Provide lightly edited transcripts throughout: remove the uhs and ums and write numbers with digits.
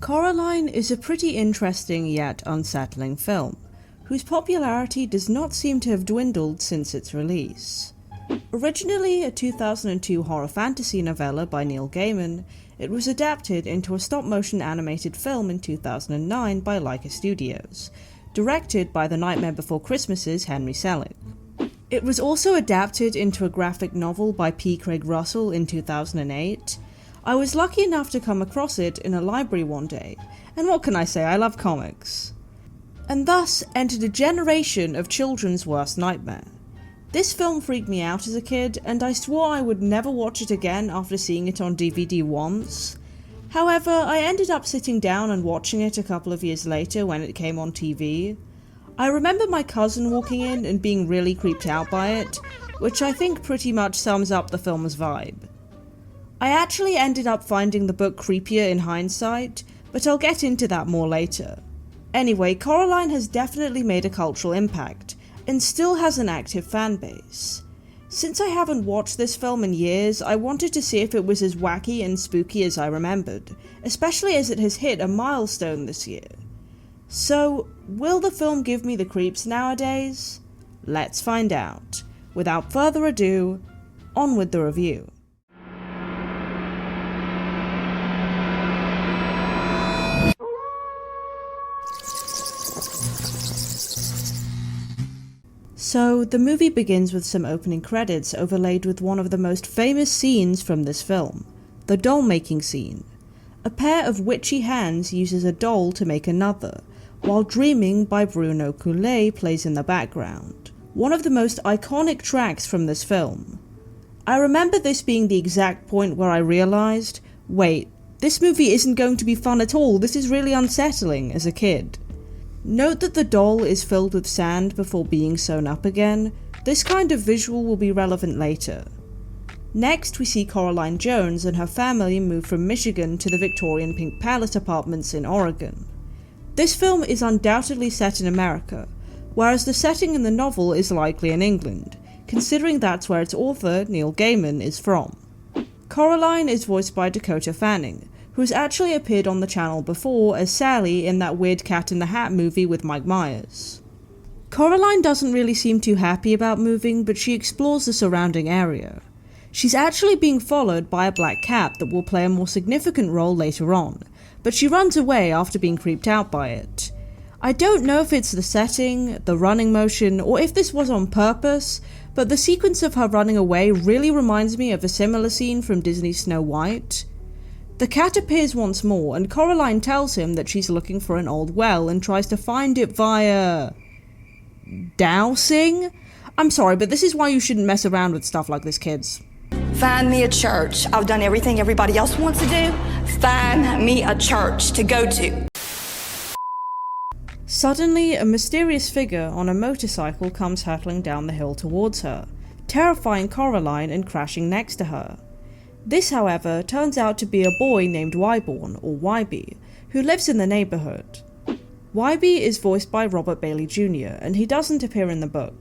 Coraline is a pretty interesting yet unsettling film, whose popularity does not seem to have dwindled since its release. Originally a 2002 horror fantasy novella by Neil Gaiman, it was adapted into a stop-motion animated film in 2009 by Laika Studios, directed by The Nightmare Before Christmas's Henry Selick. It was also adapted into a graphic novel by P. Craig Russell in 2008. I was lucky enough to come across it in a library one day, and what can I say, I love comics. And thus entered a generation of children's worst nightmare. This film freaked me out as a kid, and I swore I would never watch it again after seeing it on DVD once. However, I ended up sitting down and watching it a couple of years later when it came on TV. I remember my cousin walking in and being really creeped out by it, which I think pretty much sums up the film's vibe. I actually ended up finding the book creepier in hindsight, but I'll get into that more later. Anyway, Coraline has definitely made a cultural impact, and still has an active fanbase. Since I haven't watched this film in years, I wanted to see if it was as wacky and spooky as I remembered, especially as it has hit a milestone this year. So, will the film give me the creeps nowadays? Let's find out. Without further ado, on with the review. So, the movie begins with some opening credits overlaid with one of the most famous scenes from this film, the doll making scene. A pair of witchy hands uses a doll to make another, while Dreaming by Bruno Coulet plays in the background. One of the most iconic tracks from this film. I remember this being the exact point where I realized, wait, this movie isn't going to be fun at all, this is really unsettling as a kid. Note that the doll is filled with sand before being sewn up again. This kind of visual will be relevant later. Next, we see Coraline Jones and her family move from Michigan to the Victorian Pink Palace apartments in Oregon. This film is undoubtedly set in America, whereas the setting in the novel is likely in England, considering that's where its author, Neil Gaiman, is from. Coraline is voiced by Dakota Fanning, who's actually appeared on the channel before as Sally in that weird Cat in the Hat movie with Mike Myers. Coraline doesn't really seem too happy about moving, but she explores the surrounding area. She's actually being followed by a black cat that will play a more significant role later on, but she runs away after being creeped out by it. I don't know if it's the setting, the running motion, or if this was on purpose, but the sequence of her running away really reminds me of a similar scene from Disney's Snow White. The cat appears once more, and Coraline tells him that she's looking for an old well and tries to find it via dowsing? I'm sorry, but this is why you shouldn't mess around with stuff like this, kids. Find me a church. I've done everything everybody else wants to do. Find me a church to go to. Suddenly, a mysterious figure on a motorcycle comes hurtling down the hill towards her, terrifying Coraline and crashing next to her. This, however, turns out to be a boy named Wyborn, or Wyby, who lives in the neighbourhood. Wyby is voiced by Robert Bailey Jr., and he doesn't appear in the book.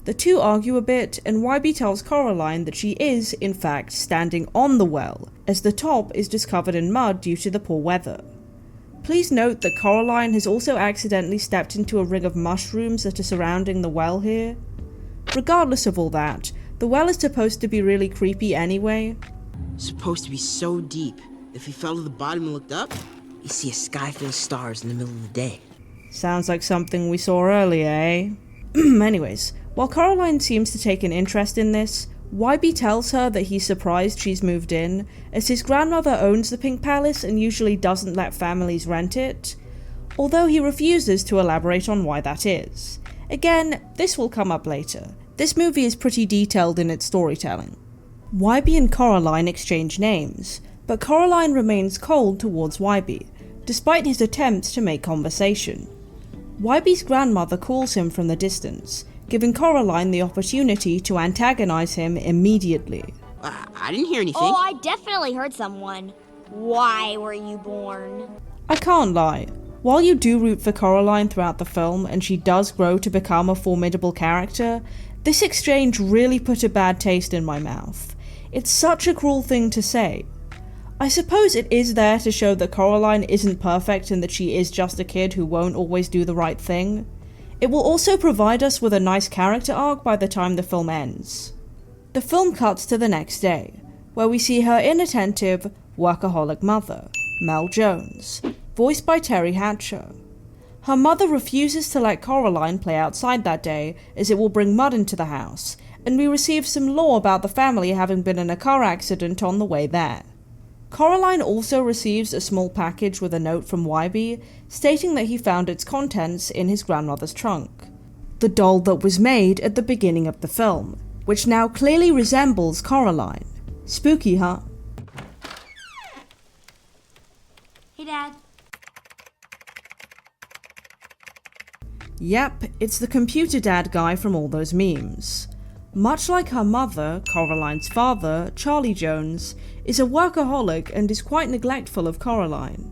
The two argue a bit, and Wyby tells Coraline that she is, in fact, standing on the well, as the top is just covered in mud due to the poor weather. Please note that Coraline has also accidentally stepped into a ring of mushrooms that are surrounding the well here. Regardless of all that, the well is supposed to be really creepy anyway. Supposed to be so deep. If you fell to the bottom and looked up, you see a sky full of stars in the middle of the day. Sounds like something we saw earlier, eh? Anyways, while Coraline seems to take an interest in this, Wyby tells her that he's surprised she's moved in, as his grandmother owns the Pink Palace and usually doesn't let families rent it, although he refuses to elaborate on why that is. Again, this will come up later. This movie is pretty detailed in its storytelling. Wyby and Coraline exchange names, but Coraline remains cold towards Wyby, despite his attempts to make conversation. Wyby's grandmother calls him from the distance, giving Coraline the opportunity to antagonize him immediately. I didn't hear anything. Oh, I definitely heard someone. Why were you born? I can't lie. While you do root for Coraline throughout the film, and she does grow to become a formidable character, this exchange really put a bad taste in my mouth. It's such a cruel thing to say. I suppose it is there to show that Coraline isn't perfect and that she is just a kid who won't always do the right thing. It will also provide us with a nice character arc by the time the film ends. The film cuts to the next day, where we see her inattentive, workaholic mother, Mel Jones, voiced by Terry Hatcher. Her mother refuses to let Coraline play outside that day as it will bring mud into the house, and we receive some lore about the family having been in a car accident on the way there. Coraline also receives a small package with a note from Wybie stating that he found its contents in his grandmother's trunk. The doll that was made at the beginning of the film, which now clearly resembles Coraline. Spooky, huh? Hey, Dad. Yep, it's the computer dad guy from all those memes. Much like her mother, Coraline's father, Charlie Jones, is a workaholic and is quite neglectful of Coraline.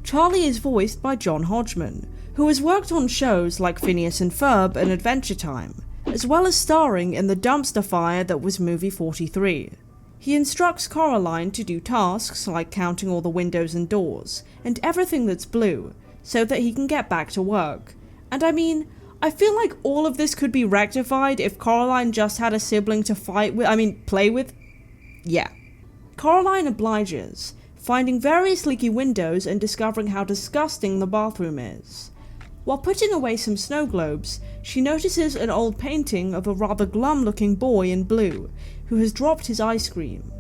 Charlie is voiced by John Hodgman, who has worked on shows like Phineas and Ferb and Adventure Time, as well as starring in the dumpster fire that was movie 43. He instructs Coraline to do tasks like counting all the windows and doors, and everything that's blue, so that he can get back to work. And I feel like all of this could be rectified if Coraline just had a sibling to play with. Yeah. Coraline obliges, finding various leaky windows and discovering how disgusting the bathroom is. While putting away some snow globes, she notices an old painting of a rather glum-looking boy in blue, who has dropped his ice cream.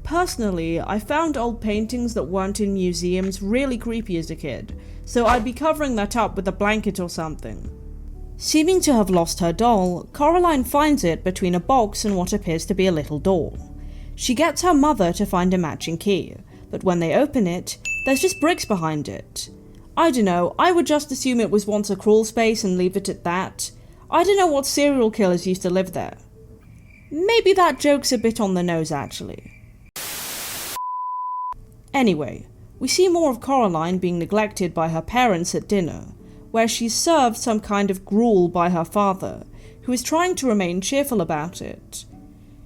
Personally, I found old paintings that weren't in museums really creepy as a kid, so I'd be covering that up with a blanket or something. Seeming to have lost her doll, Coraline finds it between a box and what appears to be a little door. She gets her mother to find a matching key, but when they open it, there's just bricks behind it. I don't know, I would just assume it was once a crawl space and leave it at that. I don't know what serial killers used to live there. Maybe that joke's a bit on the nose actually. Anyway, we see more of Coraline being neglected by her parents at dinner, where she's served some kind of gruel by her father, who is trying to remain cheerful about it.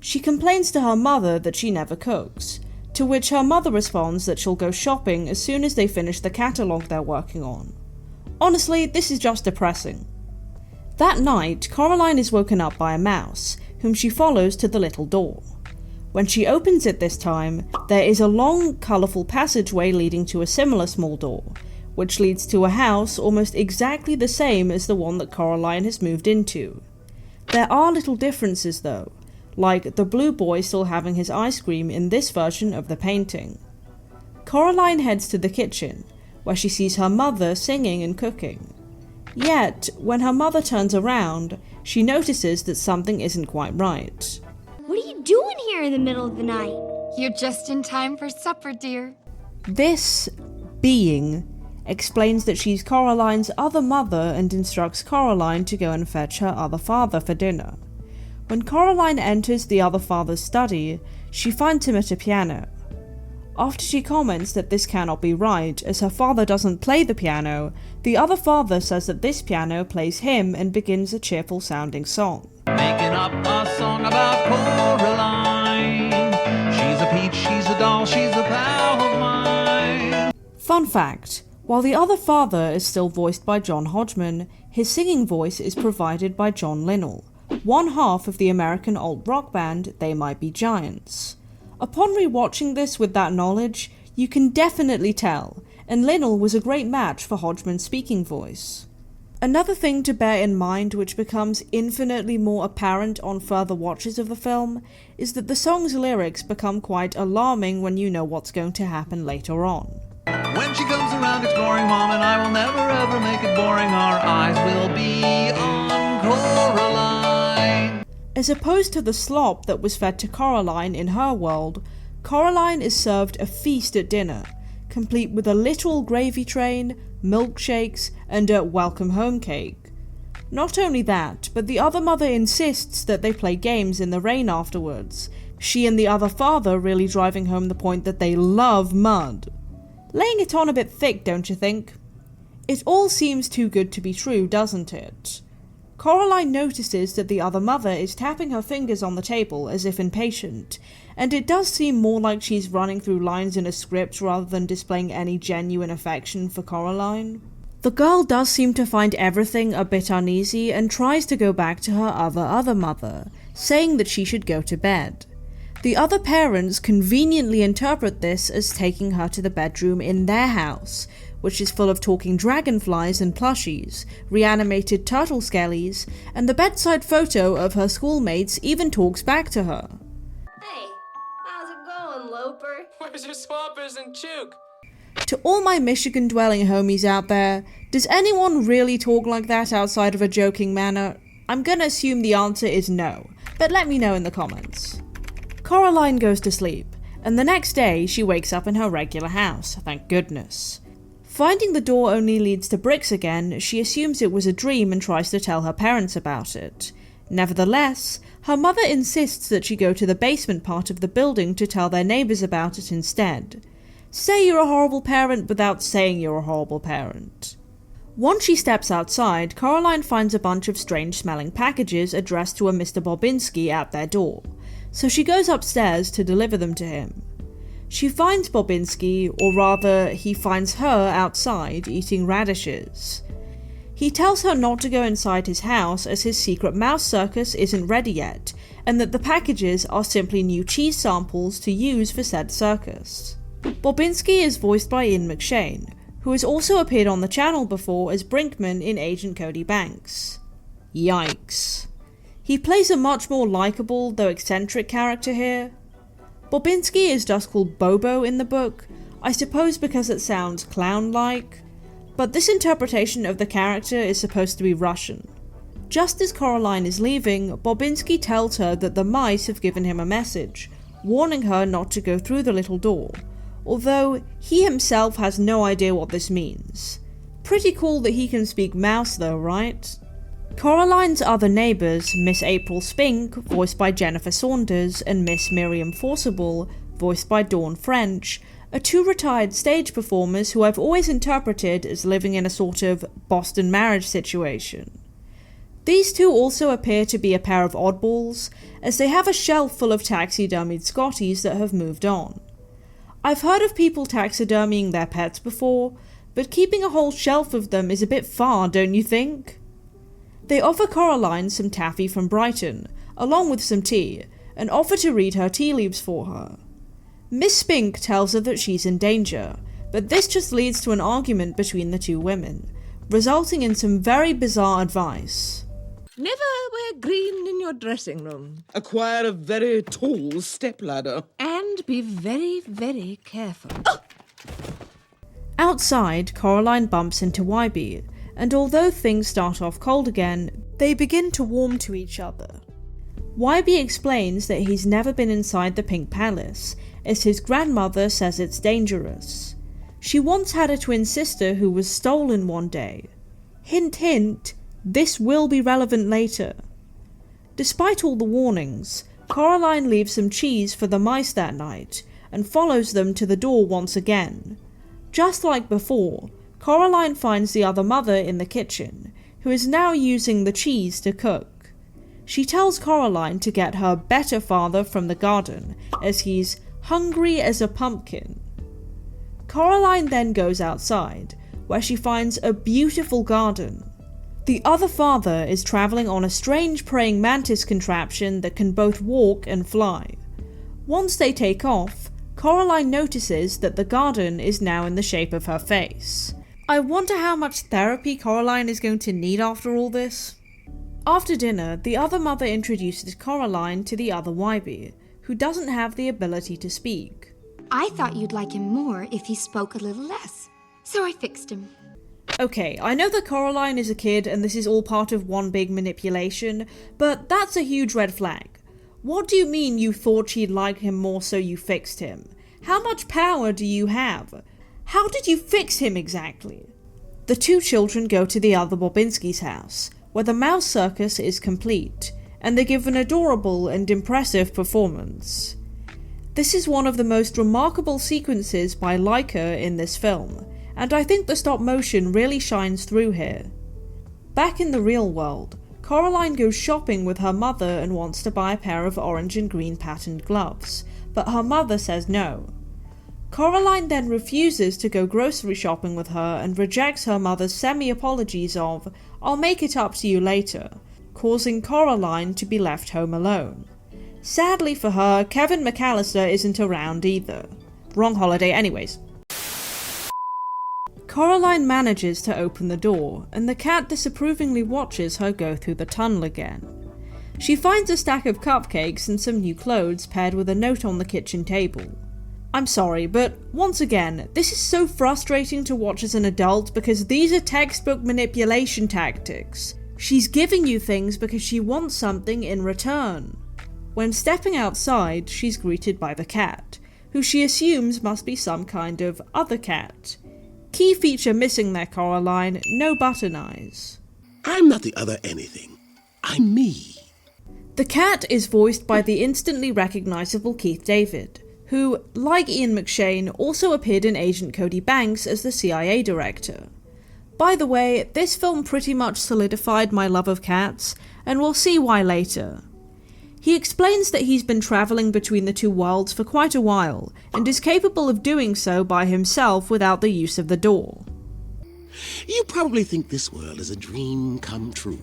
She complains to her mother that she never cooks, to which her mother responds that she'll go shopping as soon as they finish the catalogue they're working on. Honestly, this is just depressing. That night, Coraline is woken up by a mouse, whom she follows to the little door. When she opens it this time, there is a long, colourful passageway leading to a similar small door, which leads to a house almost exactly the same as the one that Coraline has moved into. There are little differences though, like the blue boy still having his ice cream in this version of the painting. Coraline heads to the kitchen, where she sees her mother singing and cooking. Yet, when her mother turns around, she notices that something isn't quite right. What are you doing here in the middle of the night? You're just in time for supper, dear. This being explains that she's Coraline's other mother and instructs Coraline to go and fetch her other father for dinner. When Coraline enters the other father's study, she finds him at a piano. After she comments that this cannot be right, as her father doesn't play the piano, the other father says that this piano plays him and begins a cheerful sounding song. Making up a song about Coraline. She's a peach, she's a doll, she's a pal of mine. Fun fact, while the other father is still voiced by John Hodgman, his singing voice is provided by John Linnell, one half of the American alt-rock band They Might Be Giants. Upon rewatching this with that knowledge, you can definitely tell, and Linnell was a great match for Hodgman's speaking voice. Another thing to bear in mind, which becomes infinitely more apparent on further watches of the film, is that the song's lyrics become quite alarming when you know what's going to happen later on. When she comes around exploring, Mom and I will never ever make it boring. Our eyes will be on Coraline. As opposed to the slop that was fed to Coraline in her world, Coraline is served a feast at dinner, complete with a literal gravy train, milkshakes, and a welcome home cake. Not only that, but the other mother insists that they play games in the rain afterwards, she and the other father really driving home the point that they love mud. Laying it on a bit thick, don't you think? It all seems too good to be true, doesn't it? Coraline notices that the other mother is tapping her fingers on the table as if impatient, and it does seem more like she's running through lines in a script rather than displaying any genuine affection for Coraline. The girl does seem to find everything a bit uneasy and tries to go back to her other mother, saying that she should go to bed. The other parents conveniently interpret this as taking her to the bedroom in their house, which is full of talking dragonflies and plushies, reanimated turtle skellies, and the bedside photo of her schoolmates even talks back to her. Hey, how's it going, Loper? Where's your swappers and chook? To all my Michigan-dwelling homies out there, does anyone really talk like that outside of a joking manner? I'm gonna assume the answer is no, but let me know in the comments. Coraline goes to sleep, and the next day she wakes up in her regular house, thank goodness. Finding the door only leads to bricks again, she assumes it was a dream and tries to tell her parents about it. Nevertheless, her mother insists that she go to the basement part of the building to tell their neighbours about it instead. Say you're a horrible parent without saying you're a horrible parent. Once she steps outside, Coraline finds a bunch of strange-smelling packages addressed to a Mr. Bobinski at their door, so she goes upstairs to deliver them to him. She finds Bobinski, or rather, he finds her outside eating radishes. He tells her not to go inside his house as his secret mouse circus isn't ready yet, and that the packages are simply new cheese samples to use for said circus. Bobinski is voiced by Ian McShane, who has also appeared on the channel before as Brinkman in Agent Cody Banks. Yikes. He plays a much more likeable, though eccentric character here. Bobinski is just called Bobo in the book, I suppose because it sounds clown-like, but this interpretation of the character is supposed to be Russian. Just as Coraline is leaving, Bobinski tells her that the mice have given him a message, warning her not to go through the little door, although he himself has no idea what this means. Pretty cool that he can speak mouse though, right? Coraline's other neighbours, Miss April Spink, voiced by Jennifer Saunders, and Miss Miriam Forcible, voiced by Dawn French, are two retired stage performers who I've always interpreted as living in a sort of Boston marriage situation. These two also appear to be a pair of oddballs, as they have a shelf full of taxidermied Scotties that have moved on. I've heard of people taxidermying their pets before, but keeping a whole shelf of them is a bit far, don't you think? They offer Coraline some taffy from Brighton, along with some tea, and offer to read her tea leaves for her. Miss Spink tells her that she's in danger, but this just leads to an argument between the two women, resulting in some very bizarre advice. Never wear green in your dressing room. Acquire a very tall stepladder. And be very, very careful. Outside, Coraline bumps into Wybie, and although things start off cold again, they begin to warm to each other. Wybie explains that he's never been inside the Pink Palace, as his grandmother says it's dangerous. She once had a twin sister who was stolen one day. Hint hint, this will be relevant later. Despite all the warnings, Coraline leaves some cheese for the mice that night, and follows them to the door once again. Just like before, Coraline finds the other mother in the kitchen, who is now using the cheese to cook. She tells Coraline to get her better father from the garden, as he's hungry as a pumpkin. Coraline then goes outside, where she finds a beautiful garden. The other father is travelling on a strange praying mantis contraption that can both walk and fly. Once they take off, Coraline notices that the garden is now in the shape of her face. I wonder how much therapy Coraline is going to need after all this. After dinner, the other mother introduces Coraline to the other Wybie, who doesn't have the ability to speak. I thought you'd like him more if he spoke a little less, so I fixed him. Okay, I know that Coraline is a kid and this is all part of one big manipulation, but that's a huge red flag. What do you mean you thought she'd like him more so you fixed him? How much power do you have? How did you fix him exactly? The two children go to the other Bobinski's house, where the mouse circus is complete, and they give an adorable and impressive performance. This is one of the most remarkable sequences by Leica in this film, and I think the stop motion really shines through here. Back in the real world, Coraline goes shopping with her mother and wants to buy a pair of orange and green patterned gloves, but her mother says no. Coraline then refuses to go grocery shopping with her and rejects her mother's semi-apologies of, "I'll make it up to you later," causing Coraline to be left home alone. Sadly for her, Kevin McAllister isn't around either. Wrong holiday anyways. Coraline manages to open the door, and the cat disapprovingly watches her go through the tunnel again. She finds a stack of cupcakes and some new clothes paired with a note on the kitchen table. I'm sorry, but once again, this is so frustrating to watch as an adult because these are textbook manipulation tactics. She's giving you things because she wants something in return. When stepping outside, she's greeted by the cat, who she assumes must be some kind of other cat. Key feature missing there, Coraline, no button eyes. I'm not the other anything. I'm me. The cat is voiced by the instantly recognizable Keith David, who, like Ian McShane, also appeared in Agent Cody Banks as the CIA director. By the way, this film pretty much solidified my love of cats, and we'll see why later. He explains that he's been travelling between the two worlds for quite a while, and is capable of doing so by himself without the use of the door. You probably think this world is a dream come true,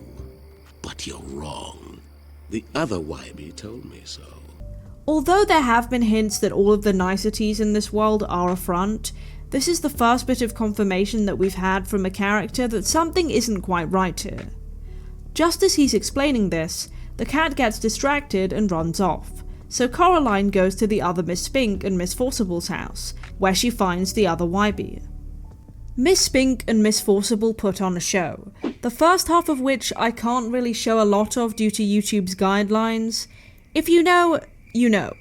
but you're wrong. The other Wybie told me so. Although there have been hints that all of the niceties in this world are a front, this is the first bit of confirmation that we've had from a character that something isn't quite right here. Just as he's explaining this, the cat gets distracted and runs off, so Coraline goes to the other Miss Spink and Miss Forcible's house, where she finds the other Wybie. Miss Spink and Miss Forcible put on a show, the first half of which I can't really show a lot of due to YouTube's guidelines. If you know, you know.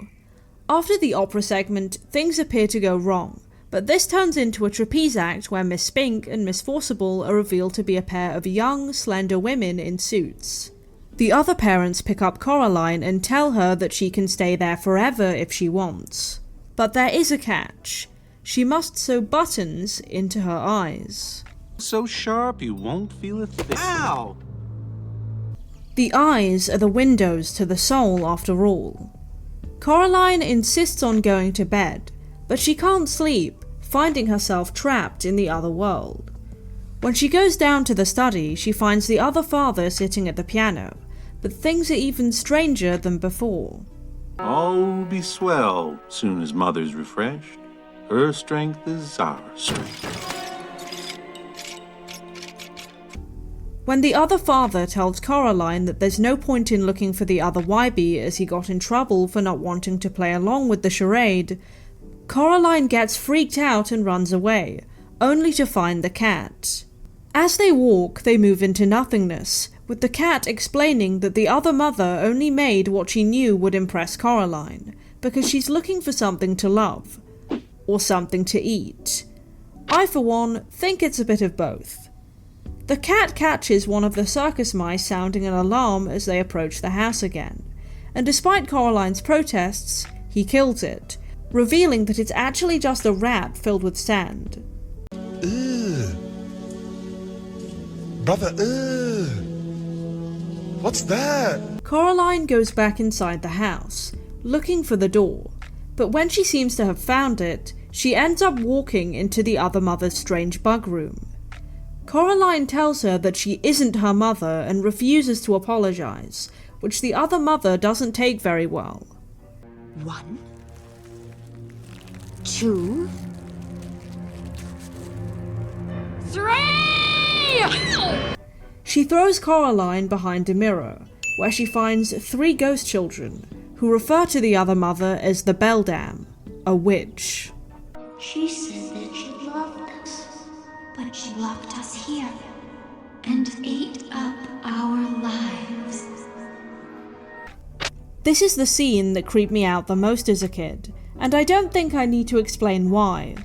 After the opera segment, things appear to go wrong, but this turns into a trapeze act where Miss Spink and Miss Forcible are revealed to be a pair of young, slender women in suits. The other parents pick up Coraline and tell her that she can stay there forever if she wants. But there is a catch. She must sew buttons into her eyes. So sharp you won't feel a thing. Ow! The eyes are the windows to the soul after all. Coraline insists on going to bed, but she can't sleep, finding herself trapped in the other world. When she goes down to the study, she finds the other father sitting at the piano, but things are even stranger than before. All be swell soon as mother's refreshed. Her strength is our strength. When the other father tells Coraline that there's no point in looking for the other Wybie as he got in trouble for not wanting to play along with the charade, Coraline gets freaked out and runs away, only to find the cat. As they walk, they move into nothingness, with the cat explaining that the other mother only made what she knew would impress Coraline, because she's looking for something to love, or something to eat. I, for one, think it's a bit of both. The cat catches one of the circus mice sounding an alarm as they approach the house again, and despite Coraline's protests, he kills it, revealing that it's actually just a rat filled with sand. Ugh. Brother, ugh. What's that? Coraline goes back inside the house, looking for the door, but when she seems to have found it, she ends up walking into the other mother's strange bug room. Coraline tells her that she isn't her mother and refuses to apologize, which the other mother doesn't take very well. 1, 2, 3! She throws Coraline behind a mirror, where she finds 3 ghost children, who refer to the other mother as the Beldam, a witch. She said that she loved us, but she locked us here and ate up our lives. This is the scene that creeped me out the most as a kid, and I don't think I need to explain why.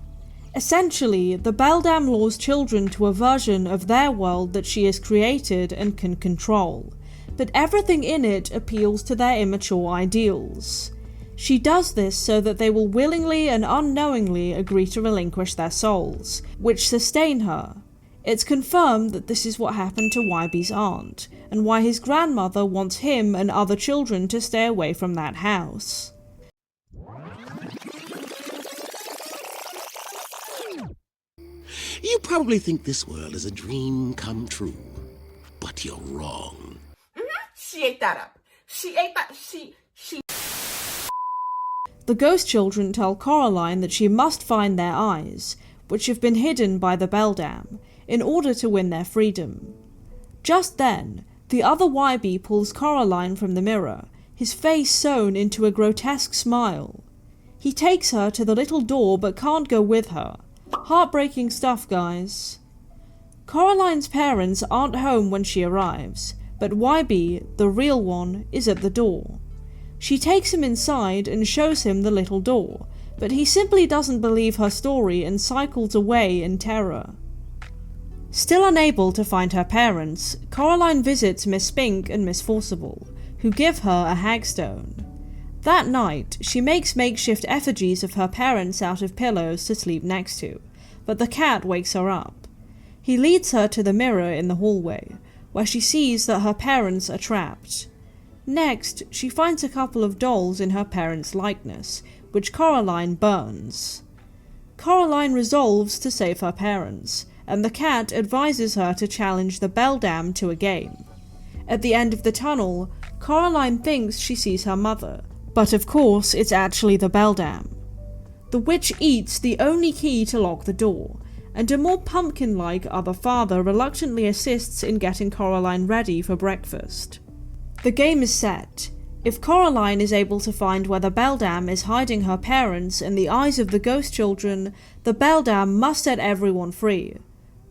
Essentially, the Beldam lures children to a version of their world that she has created and can control, but everything in it appeals to their immature ideals. She does this so that they will willingly and unknowingly agree to relinquish their souls, which sustain her. It's confirmed that this is what happened to Wybie's aunt, and why his grandmother wants him and other children to stay away from that house. You probably think this world is a dream come true, but you're wrong. She ate that up. She ate that. She. The ghost children tell Coraline that she must find their eyes, which have been hidden by the Beldam, in order to win their freedom. Just then, the other Wybie pulls Coraline from the mirror, his face sewn into a grotesque smile. He takes her to the little door but can't go with her. Heartbreaking stuff, guys. Coraline's parents aren't home when she arrives, but Wybie, the real one, is at the door. She takes him inside and shows him the little door, but he simply doesn't believe her story and cycles away in terror. Still unable to find her parents, Coraline visits Miss Spink and Miss Forcible, who give her a hagstone. That night, she makes makeshift effigies of her parents out of pillows to sleep next to, but the cat wakes her up. He leads her to the mirror in the hallway, where she sees that her parents are trapped. Next, she finds a couple of dolls in her parents' likeness, which Coraline burns. Coraline resolves to save her parents, and the cat advises her to challenge the Beldam to a game. At the end of the tunnel, Coraline thinks she sees her mother, but of course it's actually the Beldam. The witch eats the only key to lock the door, and a more pumpkin-like other father reluctantly assists in getting Coraline ready for breakfast. The game is set. If Coraline is able to find where the Beldam is hiding her parents in the eyes of the ghost children, the Beldam must set everyone free.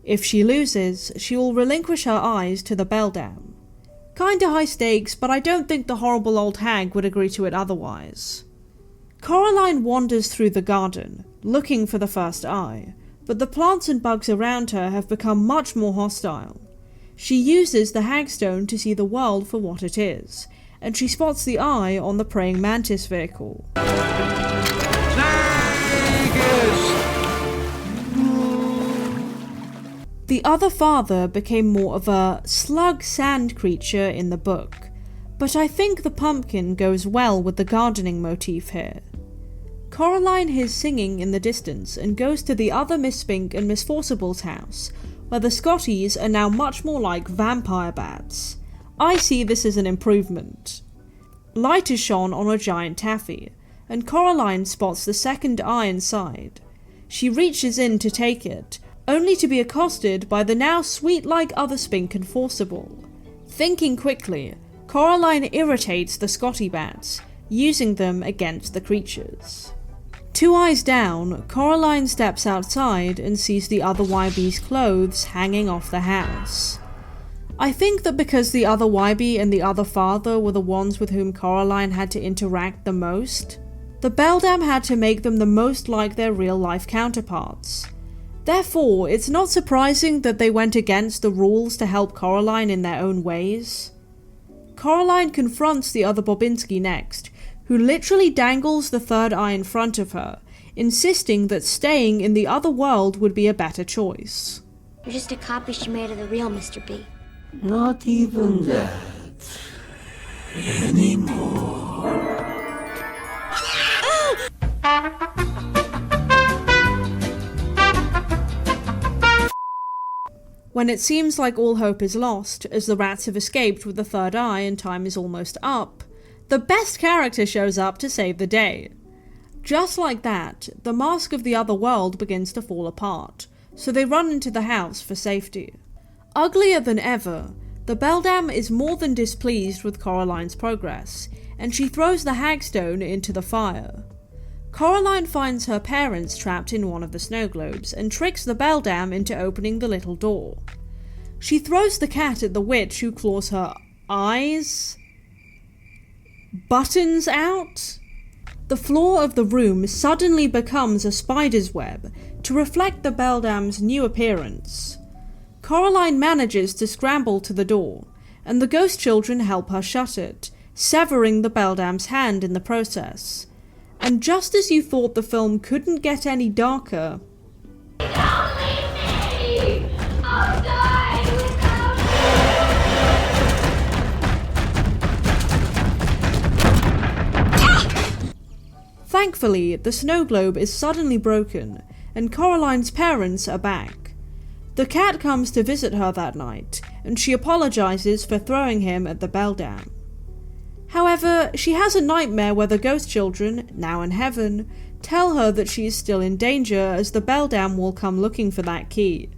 If she loses, she will relinquish her eyes to the Beldam. Kinda high stakes, but I don't think the horrible old hag would agree to it otherwise. Coraline wanders through the garden, looking for the first eye, but the plants and bugs around her have become much more hostile. She uses the hagstone to see the world for what it is, and she spots the eye on the praying mantis vehicle. The other father became more of a slug sand creature in the book, but I think the pumpkin goes well with the gardening motif here. Coraline hears singing in the distance and goes to the other Miss Spink and Miss Forcible's house, where the Scotties are now much more like vampire bats. I see this as an improvement. Light is shone on a giant taffy, and Coraline spots the second eye inside. She reaches in to take it, only to be accosted by the now sweet-like other Spink and Forcible. Thinking quickly, Coraline irritates the Scotty bats, using them against the creatures. 2 eyes down, Coraline steps outside and sees the other Wybie's clothes hanging off the house. I think that because the other Wybie and the other father were the ones with whom Coraline had to interact the most, the Beldam had to make them the most like their real-life counterparts. Therefore, it's not surprising that they went against the rules to help Coraline in their own ways. Coraline confronts the other Bobinski next, who literally dangles the third eye in front of her, insisting that staying in the other world would be a better choice. You're just a copy she made of the real Mr. B. Not even that anymore. When it seems like all hope is lost, as the rats have escaped with the third eye and time is almost up, the best character shows up to save the day. Just like that, the mask of the other world begins to fall apart, so they run into the house for safety. Uglier than ever, the Beldam is more than displeased with Coraline's progress, and she throws the hagstone into the fire. Coraline finds her parents trapped in one of the snow globes and tricks the Beldam into opening the little door. She throws the cat at the witch, who claws her eyes buttons out. The floor of the room suddenly becomes a spider's web to reflect the Beldam's new appearance. Coraline manages to scramble to the door, and the ghost children help her shut it, severing the Beldam's hand in the process. And just as you thought the film couldn't get any darker, Don't leave me! Thankfully, the snow globe is suddenly broken, and Coraline's parents are back. The cat comes to visit her that night, and she apologizes for throwing him at the Beldam. However, she has a nightmare where the ghost children, now in heaven, tell her that she is still in danger as the Beldam will come looking for that key.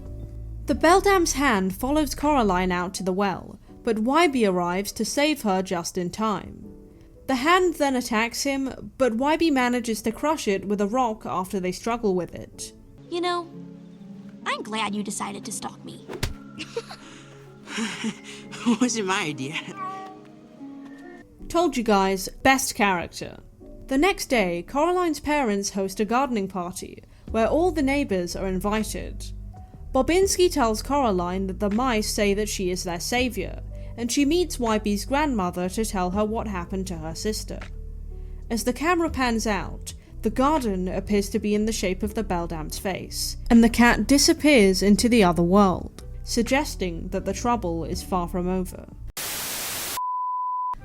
The Beldam's hand follows Coraline out to the well, but Wybie arrives to save her just in time. The hand then attacks him, but Wybie manages to crush it with a rock after they struggle with it. You know, I'm glad you decided to stalk me. It wasn't my idea. Told you guys, best character. The next day, Coraline's parents host a gardening party, where all the neighbours are invited. Bobinski tells Coraline that the mice say that she is their saviour, and she meets Wybie's grandmother to tell her what happened to her sister. As the camera pans out, the garden appears to be in the shape of the Beldam's face, and the cat disappears into the other world, suggesting that the trouble is far from over.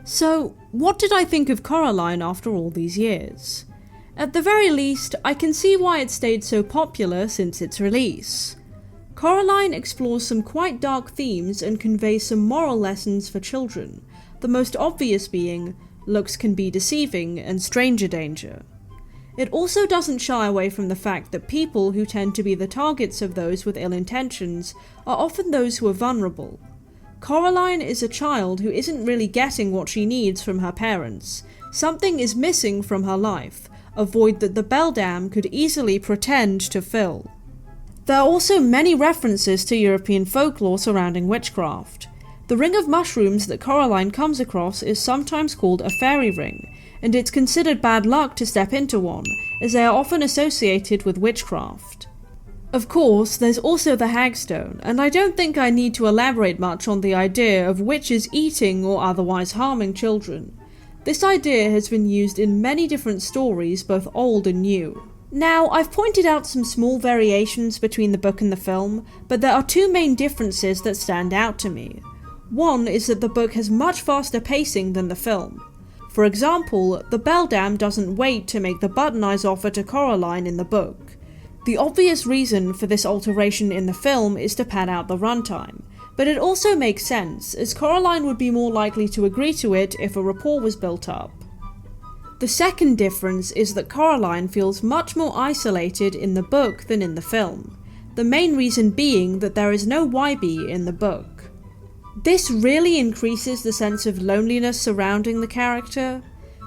So, what did I think of Coraline after all these years? At the very least, I can see why it stayed so popular since its release. Coraline explores some quite dark themes and conveys some moral lessons for children, the most obvious being, looks can be deceiving and stranger danger. It also doesn't shy away from the fact that people who tend to be the targets of those with ill intentions are often those who are vulnerable. Coraline is a child who isn't really getting what she needs from her parents. Something is missing from her life, a void that the Beldam could easily pretend to fill. There are also many references to European folklore surrounding witchcraft. The ring of mushrooms that Coraline comes across is sometimes called a fairy ring, and it's considered bad luck to step into one, as they are often associated with witchcraft. Of course, there's also the hagstone, and I don't think I need to elaborate much on the idea of witches eating or otherwise harming children. This idea has been used in many different stories, both old and new. Now, I've pointed out some small variations between the book and the film, but there are two main differences that stand out to me. One is that the book has much faster pacing than the film. For example, the Beldam doesn't wait to make the button eyes offer to Coraline in the book. The obvious reason for this alteration in the film is to pad out the runtime, but it also makes sense, as Coraline would be more likely to agree to it if a rapport was built up. The second difference is that Coraline feels much more isolated in the book than in the film, the main reason being that there is no Wybie in the book. This really increases the sense of loneliness surrounding the character.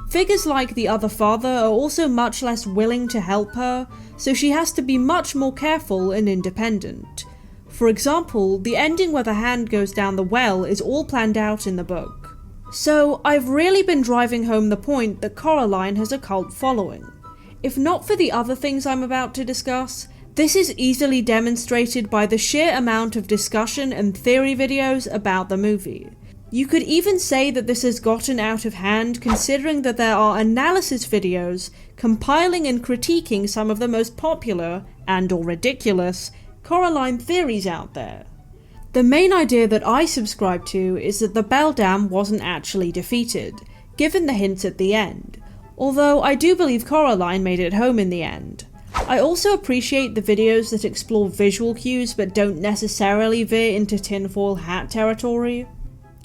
Figures like the other father are also much less willing to help her, so she has to be much more careful and independent. For example, the ending where the hand goes down the well is all planned out in the book. So I've really been driving home the point that Coraline has a cult following. If not for the other things I'm about to discuss, this is easily demonstrated by the sheer amount of discussion and theory videos about the movie. You could even say that this has gotten out of hand considering that there are analysis videos compiling and critiquing some of the most popular, and or ridiculous, Coraline theories out there. The main idea that I subscribe to is that the Beldam wasn't actually defeated, given the hints at the end, although I do believe Coraline made it home in the end. I also appreciate the videos that explore visual cues but don't necessarily veer into tinfoil hat territory.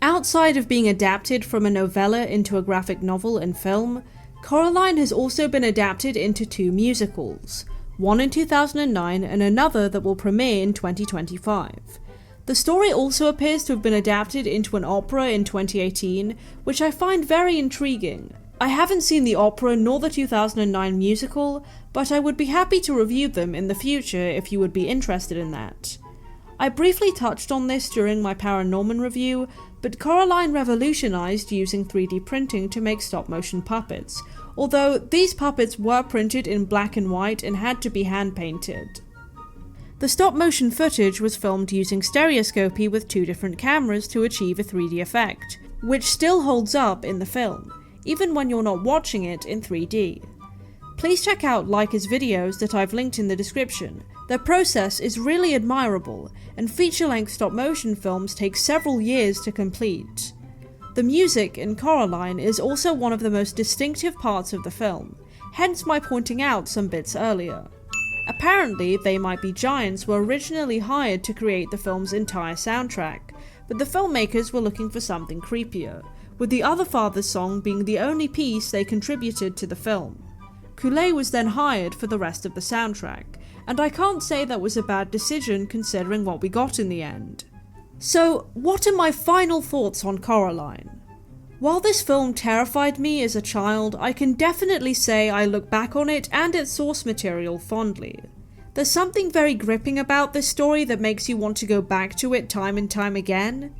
Outside of being adapted from a novella into a graphic novel and film, Coraline has also been adapted into two musicals, one in 2009 and another that will premiere in 2025. The story also appears to have been adapted into an opera in 2018, which I find very intriguing. I haven't seen the opera nor the 2009 musical, but I would be happy to review them in the future if you would be interested in that. I briefly touched on this during my Paranorman review, but Coraline revolutionized using 3D printing to make stop-motion puppets, although these puppets were printed in black and white and had to be hand-painted. The stop-motion footage was filmed using stereoscopy with two different cameras to achieve a 3D effect, which still holds up in the film, even when you're not watching it in 3D. Please check out Leica's videos that I've linked in the description. Their process is really admirable, and feature-length stop-motion films take several years to complete. The music in Coraline is also one of the most distinctive parts of the film, hence my pointing out some bits earlier. Apparently, They Might Be Giants were originally hired to create the film's entire soundtrack, but the filmmakers were looking for something creepier, with the Other Father's song being the only piece they contributed to the film. Coulee was then hired for the rest of the soundtrack, and I can't say that was a bad decision considering what we got in the end. So, what are my final thoughts on Coraline? While this film terrified me as a child, I can definitely say I look back on it and its source material fondly. There's something very gripping about this story that makes you want to go back to it time and time again.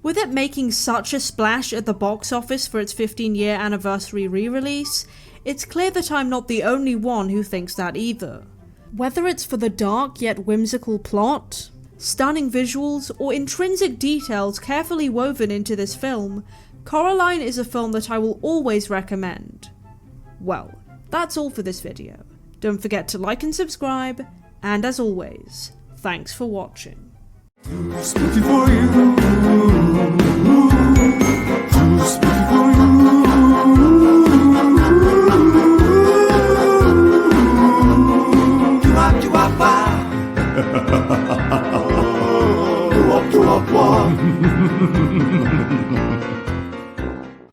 With it making such a splash at the box office for its 15-year anniversary re-release, it's clear that I'm not the only one who thinks that either. Whether it's for the dark yet whimsical plot, stunning visuals, or intrinsic details carefully woven into this film, Coraline is a film that I will always recommend. Well, that's all for this video. Don't forget to like and subscribe, and as always, thanks for watching. Too spooky for you. Too spooky for you. Do-wop, do-wop, wop.